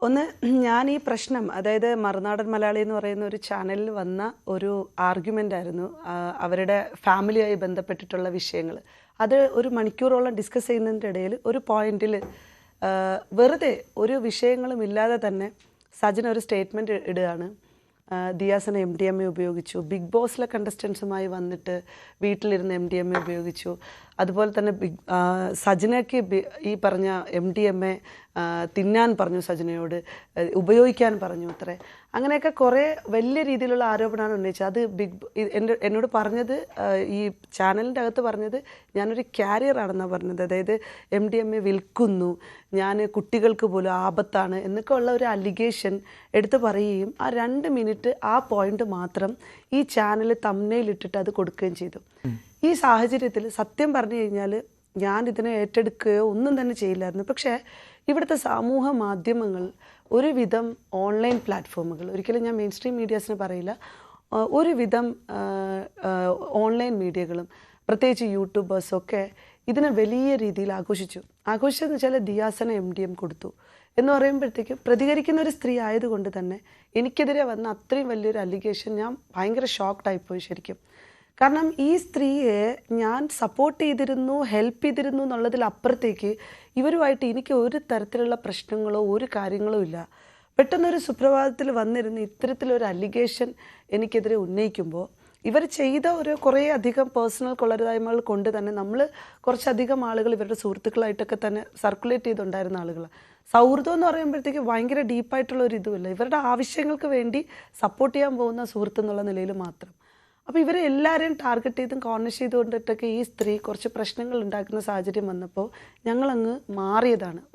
ഒന്ന് ഞാൻ ഈ പ്രശ്നം അതായത് മറുനാടൻ മലയാളി എന്ന് പറയുന്ന ഒരു ചാനലിൽ വന്ന ഒരു ആർഗ്യുമെൻ്റ് ആയിരുന്നു. അവരുടെ ഫാമിലിയായി ബന്ധപ്പെട്ടിട്ടുള്ള വിഷയങ്ങൾ അത് ഒരു മണിക്കൂറോളം ഡിസ്കസ് ചെയ്യുന്നതിൻ്റെ ഇടയിൽ ഒരു പോയിന്റിൽ വെറുതെ ഒരു വിഷയങ്ങളും ഇല്ലാതെ തന്നെ സജിൻ ഒരു സ്റ്റേറ്റ്മെൻറ്റ് ഇടുകയാണ്. ദിയാസന MDMA ഉപയോഗിച്ചു, ബിഗ് ബോസിലെ കണ്ടസ്റ്റൻസുമായി വന്നിട്ട് വീട്ടിലിരുന്ന് MDMA ഉപയോഗിച്ചു, അതുപോലെ തന്നെ സജിനയ്ക്ക് ഈ പറഞ്ഞ MDMA തിന്നാൻ പറഞ്ഞു, സജിനയോട് ഉപയോഗിക്കാൻ പറഞ്ഞു അത്രേ. അങ്ങനെയൊക്കെ കുറേ വലിയ രീതിയിലുള്ള ആരോപണമാണ് ഉന്നയിച്ചത്. അത് എന്നോട് പറഞ്ഞത്, ഈ ചാനലിൻ്റെ അകത്ത് പറഞ്ഞത് ഞാനൊരു ക്യാരിയറാണെന്നാണ് പറഞ്ഞത്. അതായത് MDMA വിൽക്കുന്നു, ഞാൻ കുട്ടികൾക്ക് പോലും ആപത്താണ് എന്നൊക്കെ ഉള്ള ഒരു അലിഗേഷൻ എടുത്ത് പറയുകയും ആ 2 മിനിറ്റ് ആ പോയിന്റ് മാത്രം ഈ ചാനൽ തംബ്നെയിലിട്ടിട്ട് അത് കൊടുക്കുകയും ചെയ്തു. ഈ സാഹചര്യത്തിൽ സത്യം പറഞ്ഞു കഴിഞ്ഞാൽ ഞാൻ ഇതിനെ ഏറ്റെടുക്കുകയോ ഒന്നും തന്നെ ചെയ്യില്ലായിരുന്നു. പക്ഷേ ഇവിടുത്തെ സമൂഹ മാധ്യമങ്ങൾ, ഒരുവിധം ഓൺലൈൻ പ്ലാറ്റ്ഫോമുകൾ, ഒരിക്കലും ഞാൻ മെയിൻ സ്ട്രീം മീഡിയാസിന് പറയില്ല, ഒരുവിധം ഓൺലൈൻ മീഡിയകളും പ്രത്യേകിച്ച് യൂട്യൂബേഴ്സൊക്കെ ഇതിനെ വലിയ രീതിയിൽ ആഘോഷിച്ചതെന്ന് വെച്ചാൽ ദിയാസന MDM കൊടുത്തു എന്ന് പറയുമ്പോഴത്തേക്കും പ്രതികരിക്കുന്ന ഒരു സ്ത്രീ ആയതുകൊണ്ട് തന്നെ എനിക്കെതിരെ വന്ന അത്രയും വലിയൊരു അലിഗേഷൻ ഞാൻ ഭയങ്കര ഷോക്ക്ഡായിപ്പോയി ശരിക്കും. കാരണം ഈ സ്ത്രീയെ ഞാൻ സപ്പോർട്ട് ചെയ്തിരുന്നു, ഹെൽപ്പ് ചെയ്തിരുന്നു എന്നുള്ളതിലപ്പുറത്തേക്ക് ഇവരുമായിട്ട് എനിക്ക് ഒരു തരത്തിലുള്ള പ്രശ്നങ്ങളോ ഒരു കാര്യങ്ങളോ ഇല്ല. പെട്ടെന്നൊരു സുപ്രഭാതത്തിൽ വന്നിരുന്ന് ഇത്തരത്തിലൊരു അലിഗേഷൻ എനിക്കെതിരെ ഉന്നയിക്കുമ്പോൾ ഇവർ ചെയ്ത ഒരു കുറേ അധികം പേഴ്സണൽ കൊള്ളരുതായ്മകൾ കൊണ്ട് തന്നെ നമ്മൾ കുറച്ചധികം ആളുകൾ ഇവരുടെ സുഹൃത്തുക്കളായിട്ടൊക്കെ തന്നെ സർക്കുലേറ്റ് ചെയ്തുണ്ടായിരുന്ന ആളുകളാണ്. സൗഹൃദം എന്ന് പറയുമ്പോഴത്തേക്ക് ഭയങ്കര ഡീപ്പായിട്ടുള്ള ഒരു ഇതുമില്ല, ഇവരുടെ ആവശ്യങ്ങൾക്ക് വേണ്ടി സപ്പോർട്ട് ചെയ്യാൻ പോകുന്ന സുഹൃത്ത് എന്നുള്ള നിലയിൽ മാത്രം. അപ്പോൾ ഇവരെ എല്ലാവരെയും ടാർഗറ്റ് ചെയ്തും കോർണർ ചെയ്തുകൊണ്ടിട്ടൊക്കെ ഈ സ്ത്രീ കുറച്ച് പ്രശ്നങ്ങൾ ഉണ്ടാക്കുന്ന സാഹചര്യം വന്നപ്പോൾ ഞങ്ങളങ്ങ് മാറിയതാണ്.